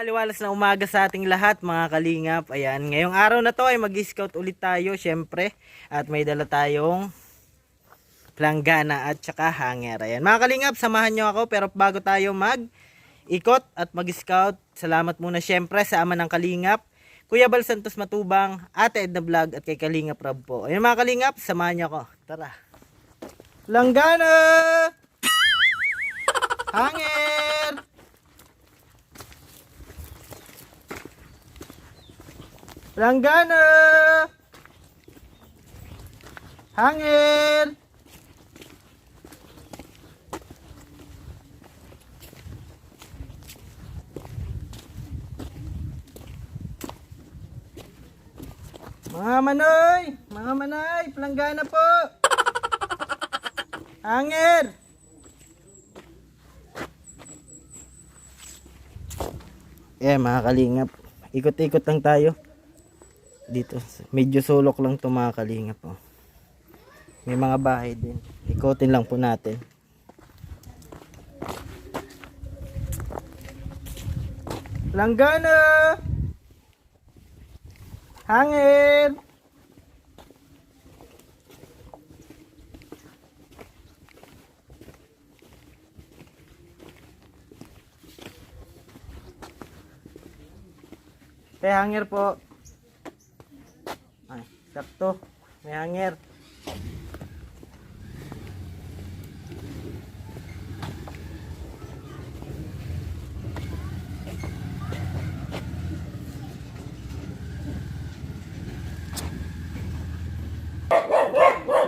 maliwalas na umaga sa ating lahat mga kalingap. Ayan, ngayong araw na to ay mag-scout ulit tayo syempre. At may dala tayong planggana at saka hanger. Ayan mga kalingap, samahan nyo ako. Pero bago tayo mag-ikot at mag-scout, salamat muna syempre sa ama ng kalingap, Kuya Bal Santos Matubang, Ate Edna Vlog at kay Kalingap Rob po. Ayan mga kalingap, samahan nyo ako. Tara! Planggana! Hanger! Planggana! Hanger! Mga manoy, planggana po. Hanger. Mga kalingap, ikot-ikot lang tayo dito. Medyo sulok lang to mga kalingap po. May mga bahay din. Ikotin lang po natin. Planggana. Hanger. May hanger po. Ay, sakto. May hanger.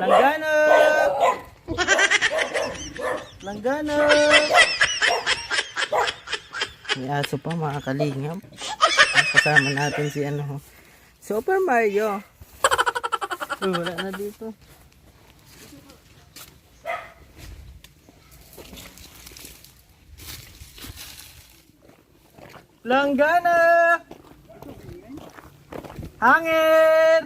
Planggana! Planggana! May aso pa mga kalingap. Kasama natin si Super Mario. Wala na dito. Planggana! Hanger!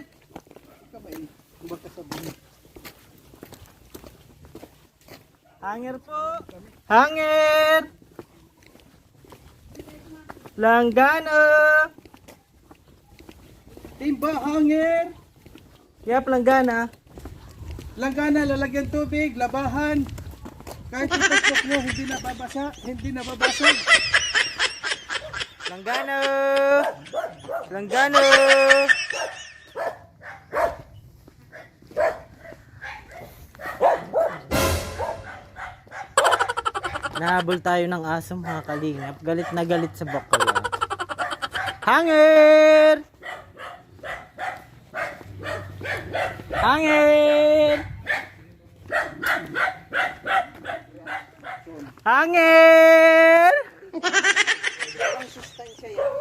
Hanger po! Hanger! Planggana! Timba, hanger. Kaya planggana. Langgana, lalagyan tubig, labahan. Kahit ipasok nyo, hindi nababasag. Planggana! Planggana! Nahabol tayo ng aso mga kalingap. Galit na galit sa bakla. Hanger! Hanger! Hanger!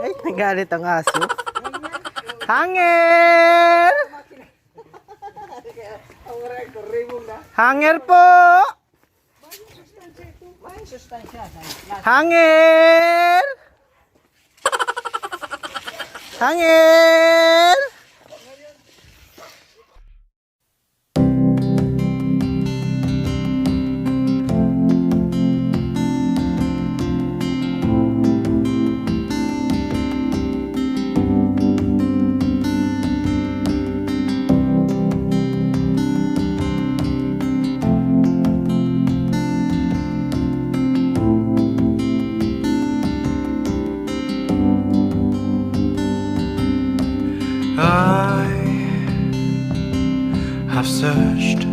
Ay, nagalit ang aso. Hanger! Hanger po! Hanger! Hanger! I've searched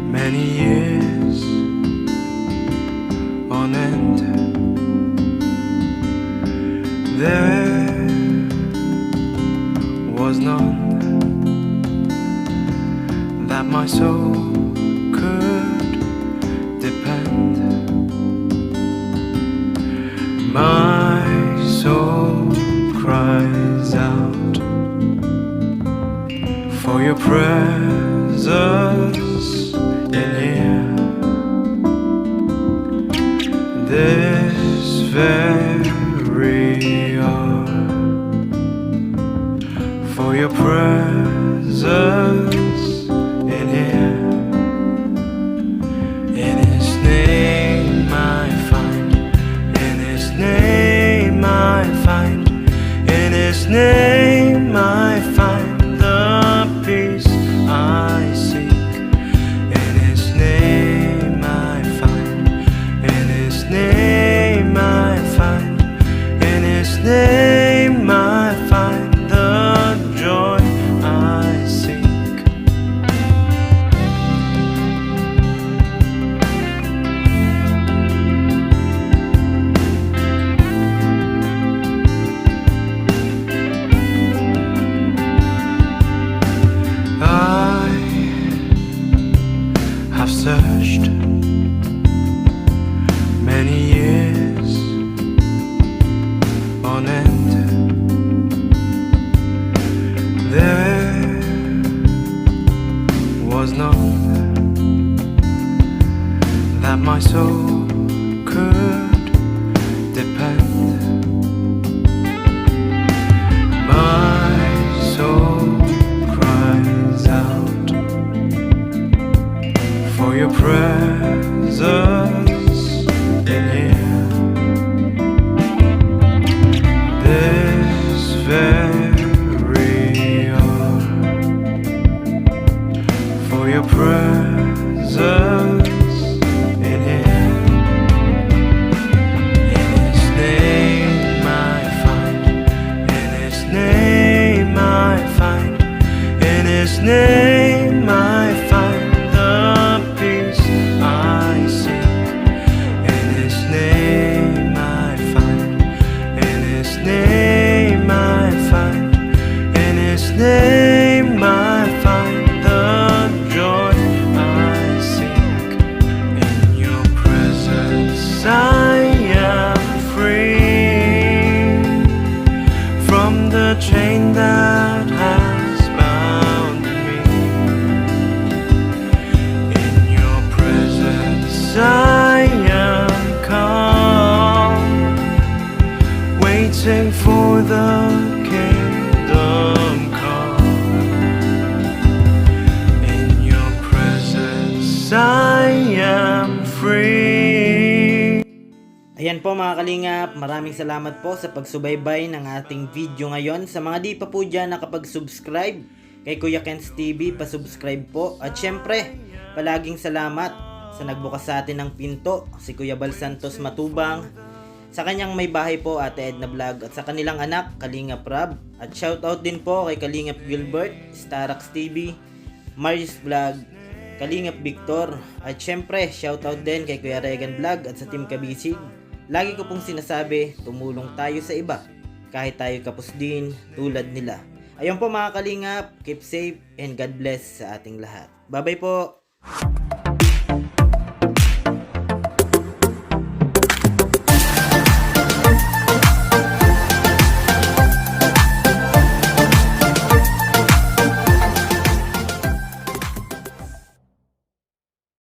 many years on end. There was none that my soul could depend. My soul cries out for your presence in here. This very hour, for your presence in here. In His name I find, in His name I've searched many years on end. There was none that my soul could depend. My soul cries out for your presence in here. This very hour, for your presence in here. In His name I find, in His name I find, in His name I find the peace I seek. In His name I find, in His name I find, in His name I find the joy I seek. In your presence I am free from the chain that has bound me. In your presence I am calm, waiting for the kingdom come. In your presence I am free. Ayan po mga kalingap, maraming salamat po sa pagsubaybay ng ating video ngayon. Sa mga di pa po dyan nakapag-subscribe kay Kuya Ken's TV, pasubscribe po. At syempre, palaging salamat sa nagbukas sa atin ng pinto, si Kuya Bal Santos Matubang, sa kanyang may bahay po, Ate Edna Vlog, at sa kanilang anak, Kalingap Rab. At shoutout din po kay Kalingap Gilbert, Starax TV, Marius Vlog, Kalingap Victor. At syempre, shoutout din kay Kuya Regan Vlog at sa Team Kabisig. Lagi ko pong sinasabi, tumulong tayo sa iba kahit tayo kapos din tulad nila. Ayun po mga kalingap, keep safe and God bless sa ating lahat. Bye bye po!